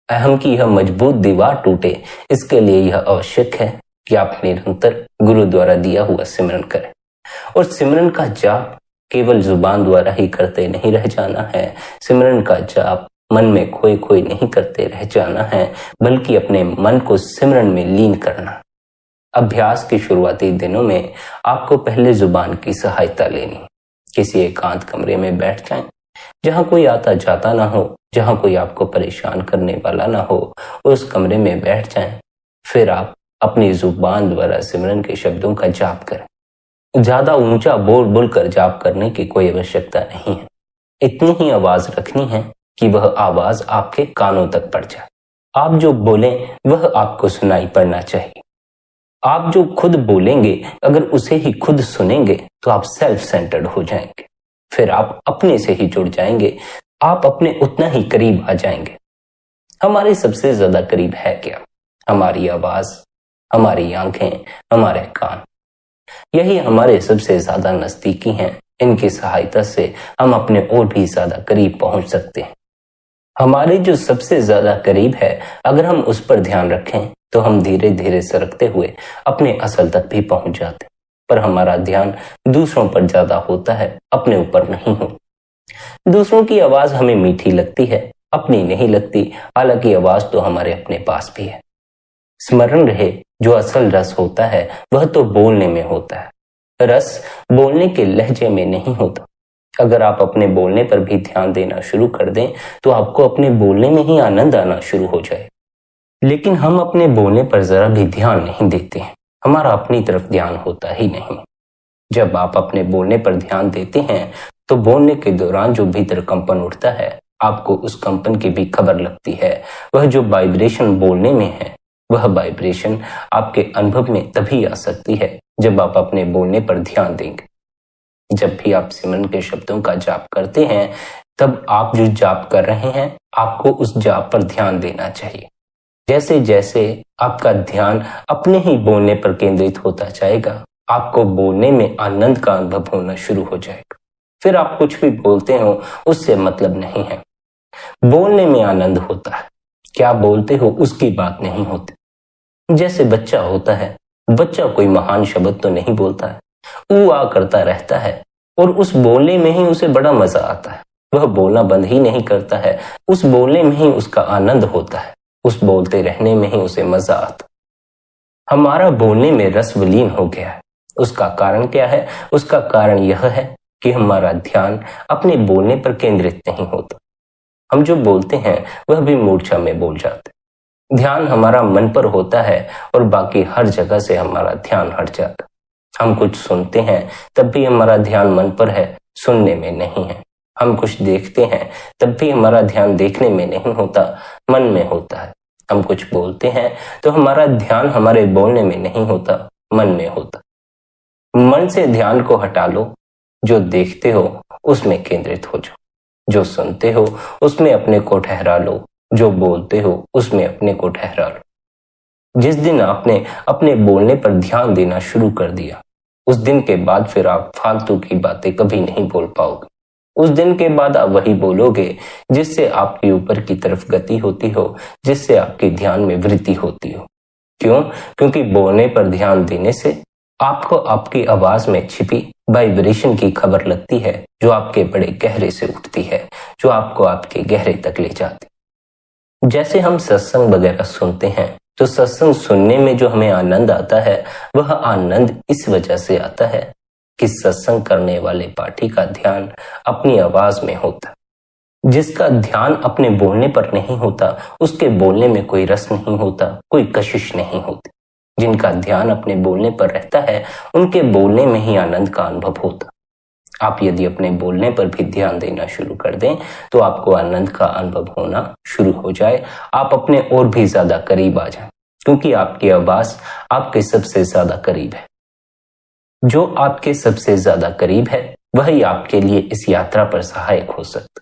अहम की यह मजबूत दीवार टूटे, इसके लिए यह आवश्यक है कि आप निरंतर गुरु द्वारा दिया हुआ सिमरन करें। और सिमरन का जाप केवल जुबान द्वारा ही करते नहीं रह जाना है। सिमरन का जाप मन में खोए खोए नहीं करते रह जाना है, बल्कि अपने मन को सिमरन में लीन करना। अभ्यास के शुरुआती दिनों में आपको पहले जुबान की सहायता लेनी। किसी एकांत कमरे में बैठ जाएं, जहां कोई आता जाता ना हो, जहां कोई आपको परेशान करने वाला ना हो, उस कमरे में बैठ जाएं। फिर आप अपनी जुबान द्वारा सिमरन के शब्दों का जाप करें। ज्यादा ऊंचा बोल बोल कर जाप करने की कोई आवश्यकता नहीं है। इतनी ही आवाज रखनी है कि वह आवाज आपके कानों तक पड़ जाए। आप जो बोलें वह आपको सुनाई पड़ना चाहिए। आप जो खुद बोलेंगे, अगर उसे ही खुद सुनेंगे तो आप सेल्फ सेंटर्ड हो जाएंगे। फिर आप अपने से ही जुड़ जाएंगे, आप अपने उतना ही करीब आ जाएंगे। हमारे सबसे ज्यादा करीब है क्या? हमारी आवाज, हमारी आंखें, हमारे कान। यही हमारे सबसे ज्यादा नजदीकी हैं। इनकी सहायता से हम अपने और भी ज्यादा करीब पहुंच सकते हैं। हमारे जो सबसे ज्यादा करीब है, अगर हम उस पर ध्यान रखें तो हम धीरे धीरे सरकते हुए अपने असल तक भी पहुंच जाते। पर हमारा ध्यान दूसरों पर ज्यादा होता है, अपने ऊपर नहीं हो। दूसरों की आवाज हमें मीठी लगती है, अपनी नहीं लगती, हालांकि आवाज तो हमारे अपने पास भी है। स्मरण रहे, जो असल रस होता है वह तो बोलने में होता है। रस बोलने के लहजे में नहीं होता। अगर आप अपने बोलने पर भी ध्यान देना शुरू कर दें तो आपको अपने बोलने में ही आनंद आना शुरू हो जाए। लेकिन हम अपने बोलने पर जरा भी ध्यान नहीं देते हैं। हमारा अपनी तरफ ध्यान होता ही नहीं। जब आप अपने बोलने पर ध्यान देते हैं तो बोलने के दौरान जो भीतर कंपन उठता है, आपको उस कंपन की भी खबर लगती है। वह जो वाइब्रेशन बोलने में है, वह वाइब्रेशन आपके अनुभव में तभी आ सकती है जब आप अपने बोलने पर ध्यान देंगे। जब भी आप सिमरन के शब्दों का जाप करते हैं, तब आप जो जाप कर रहे हैं, आपको उस जाप पर ध्यान देना चाहिए। जैसे जैसे आपका ध्यान अपने ही बोलने पर केंद्रित होता जाएगा, आपको बोलने में आनंद का अनुभव होना शुरू हो जाएगा। फिर आप कुछ भी बोलते हो उससे मतलब नहीं है। बोलने में आनंद होता है, क्या बोलते हो उसकी बात नहीं होती। जैसे बच्चा होता है, बच्चा कोई महान शब्द तो नहीं बोलता है, ऊ आ करता रहता है और उस बोलने में ही उसे बड़ा मजा आता है। वह बोलना बंद ही नहीं करता है, उस बोलने में ही उसका आनंद होता है, उस बोलते रहने में ही उसे मजा आता। हमारा बोलने में रस विलीन हो गया है। उसका कारण क्या है? उसका कारण यह है कि हमारा ध्यान अपने बोलने पर केंद्रित नहीं होता। हम जो बोलते हैं वह भी मूर्छा में बोल जाते। ध्यान हमारा मन पर होता है और बाकी हर जगह से हमारा ध्यान हट जाता। हम कुछ सुनते हैं तब भी हमारा ध्यान मन पर है, सुनने में नहीं है। हम कुछ देखते हैं तब भी हमारा ध्यान देखने में नहीं होता, मन में होता है। हम कुछ बोलते हैं तो हमारा ध्यान हमारे बोलने में नहीं होता, मन में होता। मन से ध्यान को हटा लो, जो देखते हो उसमें केंद्रित हो जाओ, जो सुनते हो उसमें अपने को ठहरा लो, जो बोलते हो उसमें अपने को ठहरा लो। जिस दिन आपने अपने बोलने पर ध्यान देना शुरू कर दिया, उस दिन के बाद फिर आप फालतू की बातें कभी नहीं बोल पाओगे। उस दिन के बाद आप वही बोलोगे जिससे आपकी ऊपर की तरफ गति होती हो, जिससे आपके ध्यान में वृद्धि होती हो। क्यों? क्योंकि बोलने पर ध्यान देने से आपको आपकी आवाज में छिपी वाइब्रेशन की खबर लगती है, जो आपके बड़े गहरे से उठती है, जो आपको आपके गहरे तक ले जाती। जैसे हम सत्संग वगैरह सुनते हैं, तो सत्संग सुनने में जो हमें आनंद आता है, वह आनंद इस वजह से आता है कि सत्संग करने वाले पाठी का ध्यान अपनी आवाज में होता। जिसका ध्यान अपने बोलने पर नहीं होता, उसके बोलने में कोई रस नहीं होता, कोई कशिश नहीं होती। जिनका ध्यान अपने बोलने पर रहता है, उनके बोलने में ही आनंद का अनुभव होता। आप यदि अपने बोलने पर भी ध्यान देना शुरू कर दें, तो आपको आनंद का अनुभव होना शुरू हो जाए, आप अपने और भी ज्यादा करीब आ जाएं, क्योंकि आपकी आवाज आपके सबसे ज्यादा करीब है। जो आपके सबसे ज्यादा करीब है, वही आपके लिए इस यात्रा पर सहायक हो सकता।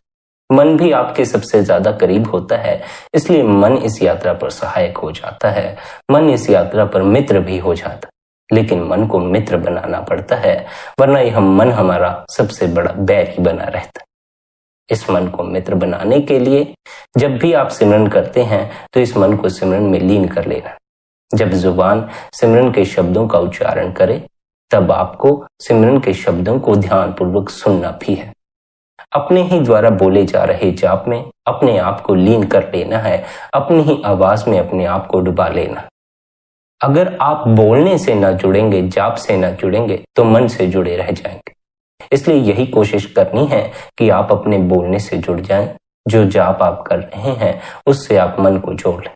मन भी आपके सबसे ज्यादा करीब होता है, इसलिए मन इस यात्रा पर सहायक हो जाता है। मन इस यात्रा पर मित्र भी हो जाता है, लेकिन मन को मित्र बनाना पड़ता है, वरना यह मन हमारा सबसे बड़ा बैर ही बना रहता है। इस मन को मित्र बनाने के लिए जब भी आप सिमरन करते हैं, तो इस मन को सिमरन में लीन कर लेना। जब जुबान सिमरन के शब्दों का उच्चारण करे, तब आपको सिमरन के शब्दों को ध्यानपूर्वक सुनना भी है। अपने ही द्वारा बोले जा रहे जाप में अपने आप को लीन कर लेना है, अपनी ही आवाज में अपने आप को डुबा लेना। अगर आप बोलने से ना जुड़ेंगे, जाप से ना जुड़ेंगे, तो मन से जुड़े रह जाएंगे। इसलिए यही कोशिश करनी है कि आप अपने बोलने से जुड़ जाएं। जो जाप आप कर रहे हैं, उससे आप मन को जोड़ लें।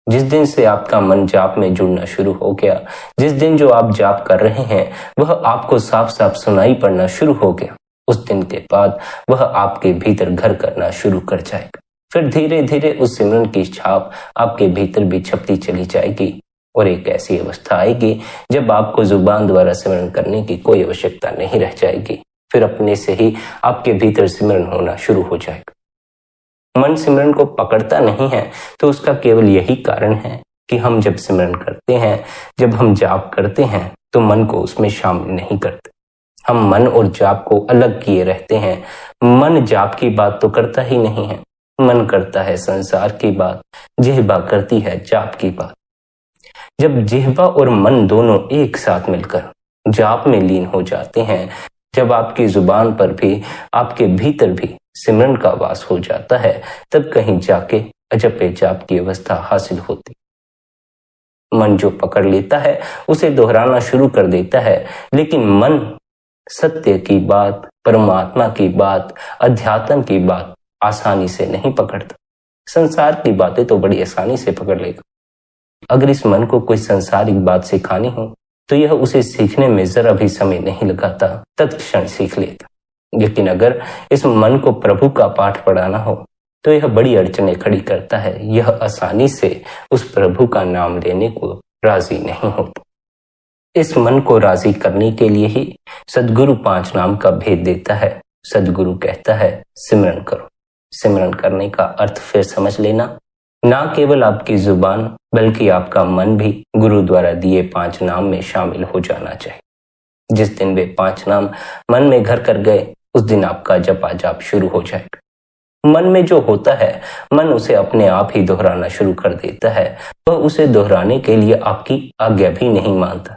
जिस दिन से आपका मन जाप में जुड़ना शुरू हो गया, जिस दिन जो आप जाप कर रहे हैं वह आपको साफ साफ सुनाई पड़ना शुरू हो गया, उस दिन के बाद वह आपके भीतर घर करना शुरू कर जाएगा। फिर धीरे धीरे उस सिमरन की छाप आपके भीतर भी छपती चली जाएगी, और एक ऐसी अवस्था आएगी जब आपको जुबान द्वारा सिमरन करने की कोई आवश्यकता नहीं रह जाएगी। फिर अपने से ही आपके भीतर सिमरन होना शुरू हो जाएगा। मन सिमरन को पकड़ता नहीं है, तो उसका केवल यही कारण है कि हम जब सिमरन करते हैं, जब हम जाप करते हैं, तो मन को उसमें शामिल नहीं करते। हम मन और जाप को अलग किए रहते हैं। मन जाप की बात तो करता ही नहीं है, मन करता है संसार की बात, जिह्वा करती है जाप की बात। जब जिह्वा और मन दोनों एक साथ मिलकर जाप में लीन हो जाते हैं, जब आपकी जुबान पर भी, आपके भीतर भी सिमरन का वास हो जाता है, तब कहीं जाके अजपे जाप की अवस्था हासिल होती। मन जो पकड़ लेता है उसे दोहराना शुरू कर देता है, लेकिन मन सत्य की बात, परमात्मा की बात, अध्यात्म की बात आसानी से नहीं पकड़ता। संसार की बातें तो बड़ी आसानी से पकड़ लेगा। अगर इस मन को कोई संसारिक बात सिखानी हो, तो यह उसे सीखने में जरा भी समय नहीं लगाता, तत्क्षण सीख लेता। लेकिन अगर इस मन को प्रभु का पाठ पढ़ाना हो, तो यह बड़ी अड़चनें खड़ी करता है। यह आसानी से उस प्रभु का नाम लेने को राजी नहीं होता। इस मन को राजी करने के लिए ही सदगुरु 5 नाम का भेद देता है। सदगुरु कहता है सिमरन करो। सिमरन करने का अर्थ फिर समझ लेना। ना केवल आपकी जुबान, बल्कि आपका मन भी गुरु द्वारा दिए 5 नाम में शामिल हो जाना चाहिए। जिस दिन वे 5 नाम मन में घर कर गए, उस दिन आपका जपा जाप शुरू हो जाएगा। मन में जो होता है, मन उसे अपने आप ही दोहराना शुरू कर देता है। वह उसे दोहराने के लिए आपकी आज्ञा भी नहीं मानता।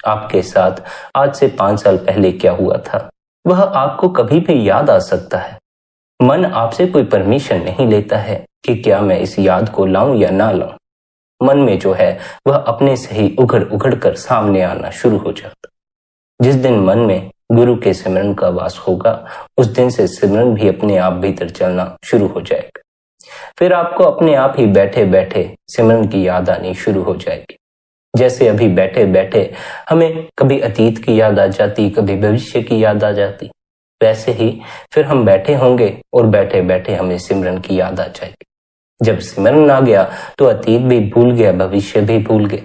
आपके साथ आज से 5 साल पहले क्या हुआ था, वह आपको कभी भी याद आ सकता है। मन आपसे कोई परमिशन नहीं लेता है कि क्या मैं इस याद को लाऊं या ना लाऊं। मन में जो है वह अपने से ही उघड़ उघड़ कर सामने आना शुरू हो जाता। जिस दिन मन में गुरु के सिमरन का वास होगा, उस दिन से सिमरन भी अपने आप भीतर चलना शुरू हो जाएगा। फिर आपको अपने आप ही बैठे बैठे सिमरन की याद आनी शुरू हो जाएगी। जैसे अभी बैठे बैठे हमें कभी अतीत की याद आ जाती, कभी भविष्य की याद आ जाती, वैसे ही फिर हम बैठे होंगे और बैठे बैठे हमें सिमरन की याद आ जाएगी। जब सिमरन आ गया तो अतीत भी भूल गया, भविष्य भी भूल गया।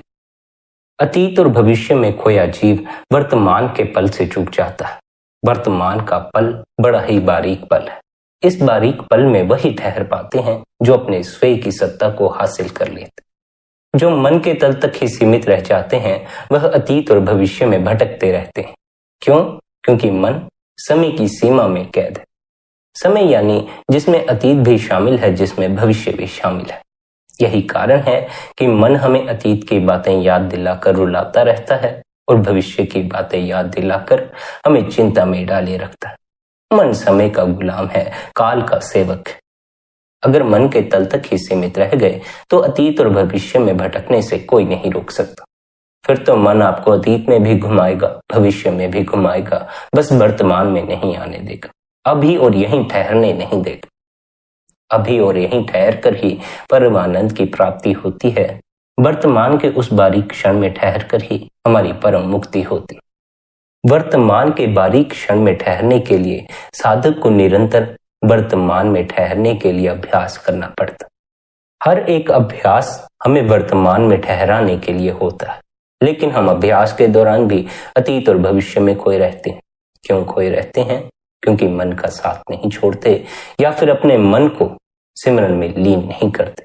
अतीत और भविष्य में खोया जीव वर्तमान के पल से चूक जाता है। वर्तमान का पल बड़ा ही बारीक पल है। इस बारीक पल में वही ठहर पाते हैं जो अपने स्वयं की सत्ता को हासिल कर लेते। जो मन के तल तक ही सीमित रह जाते हैं वह अतीत और भविष्य में भटकते रहते हैं। क्यों? क्योंकि मन समय की सीमा में कैद है। समय यानी जिसमें अतीत भी शामिल है, जिसमें भविष्य भी शामिल है। यही कारण है कि मन हमें अतीत की बातें याद दिलाकर रुलाता रहता है और भविष्य की बातें याद दिलाकर हमें चिंता में डाले रखता है। मन समय का गुलाम है, काल का सेवक है। अगर मन के तल तक ही सीमित रह गए तो अतीत और भविष्य में भटकने से कोई नहीं रोक सकता। फिर तो मन आपको अतीत में भी घुमाएगा, भविष्य में भी घुमाएगा, बस वर्तमान में नहीं आने देगा, अभी और यहीं ठहरने नहीं देगा। अभी और यहीं ठहर कर ही परमानंद की प्राप्ति होती है। वर्तमान के उस बारीक क्षण में ठहर कर ही हमारी परम मुक्ति होती। वर्तमान के बारीक क्षण में ठहरने के लिए साधक को निरंतर वर्तमान में ठहरने के लिए अभ्यास करना पड़ता। हर एक अभ्यास हमें वर्तमान में ठहराने के लिए होता है, लेकिन हम अभ्यास के दौरान भी अतीत और भविष्य में खोए रहते हैं। क्यों खोए रहते हैं? क्योंकि मन का साथ नहीं छोड़ते या फिर अपने मन को सिमरन में लीन नहीं करते।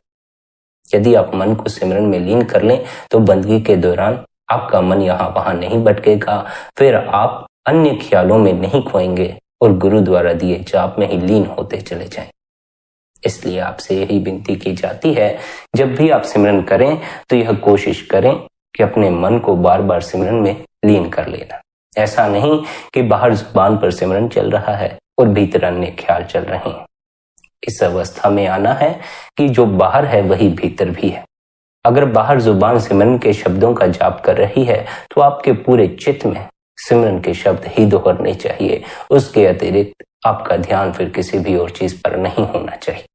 यदि आप मन को सिमरन में लीन कर लें तो बंदगी के दौरान आपका मन यहाँ वहां नहीं भटकेगा, फिर आप अन्य ख्यालों में नहीं खोएंगे और गुरु द्वारा दिए जाप में ही लीन होते चले जाएं। इसलिए आपसे यही विनती की जाती है, जब भी आप सिमरन करें तो यह कोशिश करें कि अपने मन को बार बार सिमरन में लीन कर लेना। ऐसा नहीं कि बाहर जुबान पर सिमरन चल रहा है और भीतर अन्य ख्याल चल रहे हैं। इस अवस्था में आना है कि जो बाहर है वही भीतर भी है। अगर बाहर जुबान सिमरन के शब्दों का जाप कर रही है तो आपके पूरे चित्त में सिमरन के शब्द ही दोहरने चाहिए। उसके अतिरिक्त आपका ध्यान फिर किसी भी और चीज पर नहीं होना चाहिए।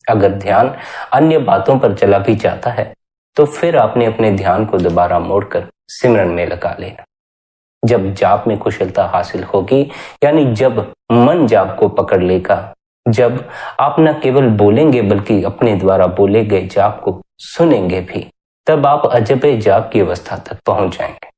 अगर ध्यान अन्य बातों पर चला भी जाता है तो फिर आपने अपने ध्यान को दोबारा मोड़कर सिमरन में लगा लेना। जब जाप में कुशलता हासिल होगी, यानी जब मन जाप को पकड़ लेगा, जब आप न केवल बोलेंगे बल्कि अपने द्वारा बोले गए जाप को सुनेंगे भी, तब आप अजबे जाप की अवस्था तक पहुंच जाएंगे।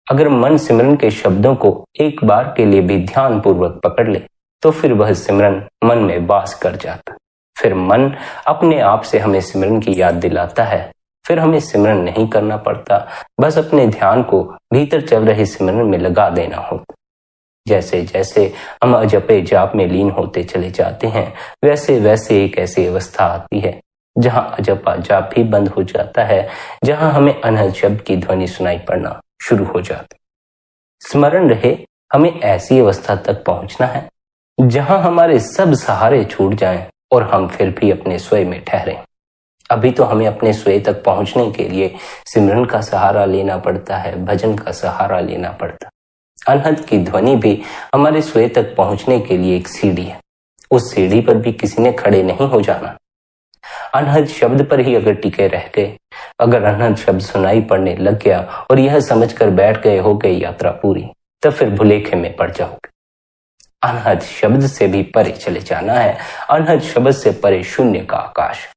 अगर मन सिमरन के शब्दों को एक बार के लिए भी ध्यान पूर्वक पकड़ ले तो फिर वह सिमरन मन में वास कर जाता। फिर मन अपने आप से हमें सिमरन की याद दिलाता है। फिर हमें सिमरन नहीं करना पड़ता, बस अपने ध्यान को भीतर चल रहे सिमरन में लगा देना होता। जैसे जैसे हम अजपे जाप में लीन होते चले जाते हैं, वैसे वैसे एक ऐसी अवस्था आती है जहां अजपा जाप भी बंद हो जाता है, जहां हमें अनहद शब्द की ध्वनि सुनाई पड़ना शुरू हो जाती। स्मरण रहे, हमें ऐसी अवस्था तक पहुंचना है जहां हमारे सब सहारे छूट जाएं और हम फिर भी अपने स्वयं में ठहरें। अभी तो हमें अपने स्वयं तक पहुंचने के लिए सिमरन का सहारा लेना पड़ता है, भजन का सहारा लेना पड़ता है। अनहद की ध्वनि भी हमारे स्वयं तक पहुंचने के लिए एक सीढ़ी है। उस सीढ़ी पर भी किसी ने खड़े नहीं हो जाना। अनहद शब्द पर ही अगर टिके रह गए, अगर अनहद शब्द सुनाई पड़ने लग गया और यह समझकर बैठ गए हो गई यात्रा पूरी, तब फिर भुलेखे में पड़ जाओगे। अनहद शब्द से भी परे चले जाना है। अनहद शब्द से परे शून्य का आकाश,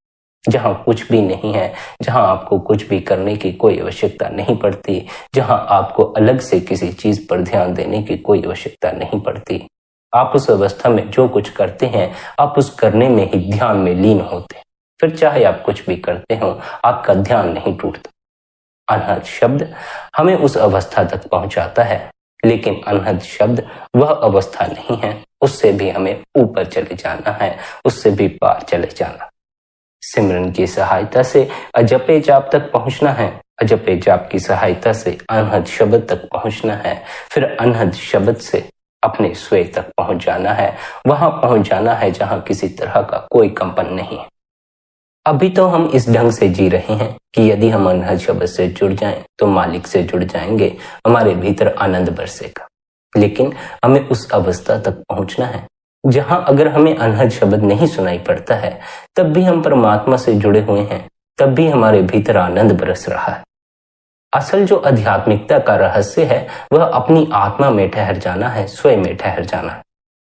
जहां कुछ भी नहीं है, जहां आपको कुछ भी करने की कोई आवश्यकता नहीं पड़ती, जहां आपको अलग से किसी चीज पर ध्यान देने की कोई आवश्यकता नहीं पड़ती। आप उस अवस्था में जो कुछ करते हैं, आप उस करने में ही ध्यान में लीन होते हैं। फिर चाहे आप कुछ भी करते हो, आपका ध्यान नहीं टूटता। अनहद शब्द हमें उस अवस्था तक पहुंचाता है, लेकिन अनहद शब्द वह अवस्था नहीं है। उससे भी हमें ऊपर चले जाना है, उससे भी पार चले जाना। सिमरन की सहायता से अजपे जाप तक पहुंचना है, अजपे जाप की सहायता से अनहद शब्द तक पहुंचना है, फिर अनहद शब्द से अपने स्वयं तक पहुंच जाना है। वहां पहुंच जाना है जहां किसी तरह का कोई कंपन नहीं है। अभी तो हम इस ढंग से जी रहे हैं कि यदि हम अनहद शब्द से जुड़ जाएं तो मालिक से जुड़ जाएंगे, हमारे भीतर आनंद बरसेगा। लेकिन हमें उस अवस्था तक पहुंचना है जहां अगर हमें अनहद शब्द नहीं सुनाई पड़ता है, तब भी हम परमात्मा से जुड़े हुए हैं, तब भी हमारे भीतर आनंद बरस रहा है। असल जो आध्यात्मिकता का रहस्य है वह अपनी आत्मा में ठहर जाना है, स्वयं में ठहर जाना है।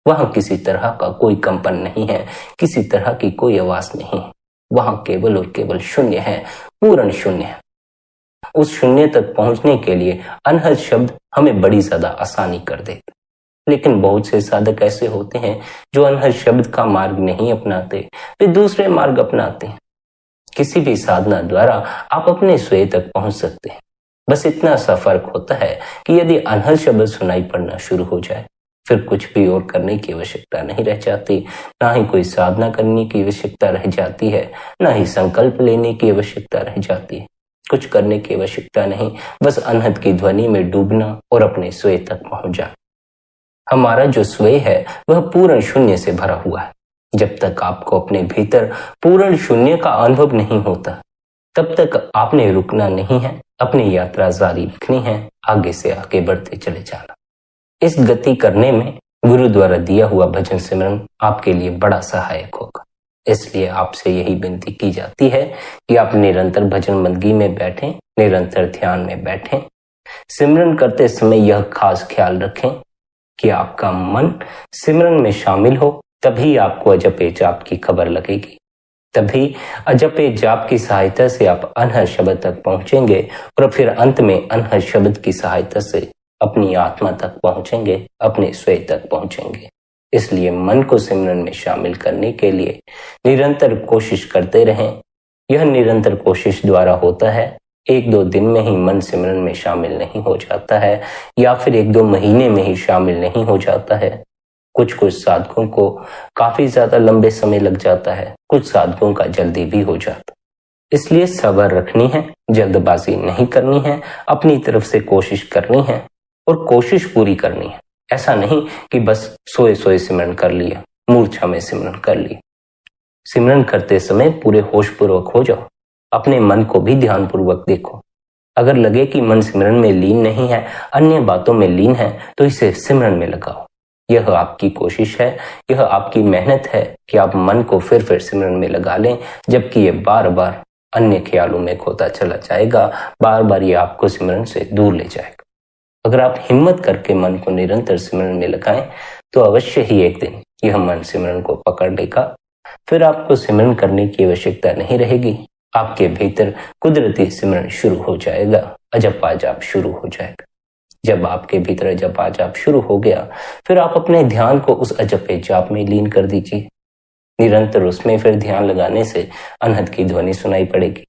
वहां किसी तरह का कोई कंपन नहीं है, किसी तरह की कोई आवाज नहीं है। वहां केवल और केवल शून्य है, पूर्ण शून्य है। उस शून्य तक पहुंचने के लिए अनहद शब्द हमें बड़ी ज्यादा आसानी कर देते। लेकिन बहुत से साधक ऐसे होते हैं जो अनहद शब्द का मार्ग नहीं अपनाते, वे दूसरे मार्ग अपनाते हैं। किसी भी साधना द्वारा आप अपने स्वयं तक पहुंच सकते हैं। बस इतना सा फर्क होता है कि यदि अनहद शब्द सुनाई पड़ना शुरू हो जाए, फिर कुछ भी और करने की आवश्यकता नहीं रह जाती। ना ही कोई साधना करने की आवश्यकता रह जाती है, ना ही संकल्प लेने की आवश्यकता रह जाती है। कुछ करने की आवश्यकता नहीं, बस अनहद की ध्वनि में डूबना और अपने स्वयं तक पहुंच जाना। हमारा जो स्वयं है वह पूर्ण शून्य से भरा हुआ है। जब तक आपको अपने भीतर पूर्ण शून्य का अनुभव नहीं होता, तब तक आपने रुकना नहीं है, अपनी यात्रा जारी रखनी है, आगे से आगे बढ़ते चले जाना। इस गति करने में गुरु द्वारा दिया हुआ भजन सिमरन आपके लिए बड़ा सहायक होगा। इसलिए आपसे यही विनती की जाती है कि आप निरंतर भजन बंदगी में बैठें, निरंतर ध्यान में बैठें। सिमरन करते समय यह खास ख्याल रखें कि आपका मन सिमरन में शामिल हो, तभी आपको अजपे जाप की खबर लगेगी। तभी अजपे जाप की सहायता से आप अनहद शब्द तक पहुंचेंगे और फिर अंत में अनहद शब्द की सहायता से अपनी आत्मा तक पहुंचेंगे, अपने स्वयं तक पहुंचेंगे। इसलिए मन को सिमरन में शामिल करने के लिए निरंतर कोशिश करते रहें। यह निरंतर कोशिश द्वारा होता है। एक दो दिन में ही मन सिमरन में शामिल नहीं हो जाता है, या फिर एक दो महीने में ही शामिल नहीं हो जाता है। कुछ साधकों को काफी ज्यादा लंबे समय लग जाता है, कुछ साधकों का जल्दी भी हो जाता है। इसलिए सब्र रखनी है, जल्दबाजी नहीं करनी है, अपनी तरफ से कोशिश करनी है और कोशिश पूरी करनी है। ऐसा नहीं कि बस सोए सोए सिमरन कर लिया, मूर्छा में सिमरन कर लिया। सिमरन करते समय पूरे होश पूर्वक हो जाओ, अपने मन को भी ध्यान पूर्वक देखो। अगर लगे कि मन सिमरन में लीन नहीं है, अन्य बातों में लीन है, तो इसे सिमरन में लगाओ। यह आपकी कोशिश है, यह आपकी मेहनत है कि आप मन को फिर सिमरन में लगा लें, जबकि ये बार बार अन्य ख्यालों में खोता चला जाएगा, बार बार ये आपको सिमरन से दूर ले जाएगा। अगर आप हिम्मत करके मन को निरंतर सिमरन में लगाएं, तो अवश्य ही एक दिन यह मन सिमरन को पकड़ लेगा। फिर आपको सिमरन करने की आवश्यकता नहीं रहेगी। आपके भीतर कुदरती सिमरन शुरू हो जाएगा, अजपा जाप शुरू हो जाएगा। जब आपके भीतर अजपा जाप शुरू हो गया, फिर आप अपने ध्यान को उस अजपे जाप में लीन कर दीजिए। निरंतर उसमें फिर ध्यान लगाने से अनहद की ध्वनि सुनाई पड़ेगी।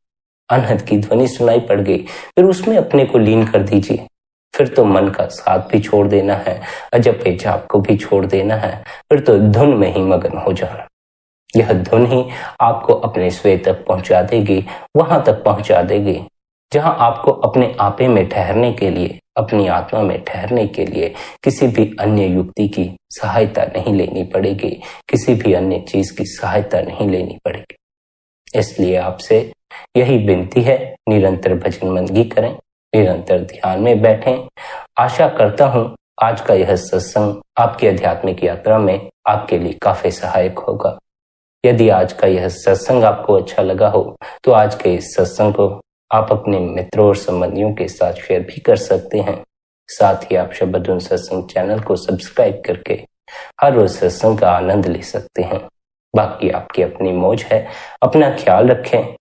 अनहद की ध्वनि सुनाई पड़ गई, फिर उसमें अपने को लीन कर दीजिए। फिर तो मन का साथ भी छोड़ देना है, अजपे जाप को भी छोड़ देना है, फिर तो धुन में ही मगन हो जाना। यह धुन ही आपको अपने स्वयं तक पहुंचा देगी, वहां तक पहुंचा देगी जहां आपको अपने आपे में ठहरने के लिए, अपनी आत्मा में ठहरने के लिए किसी भी अन्य युक्ति की सहायता नहीं लेनी पड़ेगी, किसी भी अन्य चीज की सहायता नहीं लेनी पड़ेगी। इसलिए आपसे यही विनती है, निरंतर भजन बंदगी करें, निरंतर ध्यान में बैठें। आशा करता हूं आज का यह सत्संग आपकी आध्यात्मिक यात्रा में आपके लिए काफी सहायक होगा। यदि आज का यह सत्संग आपको अच्छा लगा हो, तो आज के इस सत्संग को आप अपने मित्रों और संबंधियों के साथ शेयर भी कर सकते हैं। साथ ही आप शब्द धुन सत्संग चैनल को सब्सक्राइब करके हर रोज सत्संग का आनंद ले सकते हैं। बाकी आपकी अपनी मौज है। अपना ख्याल रखें,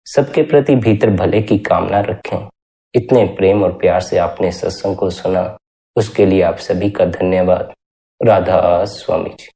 सबके प्रति भीतर भले की कामना रखें। इतने प्रेम और प्यार से आपने सत्संग को सुना, उसके लिए आप सभी का धन्यवाद। राधा स्वामी जी।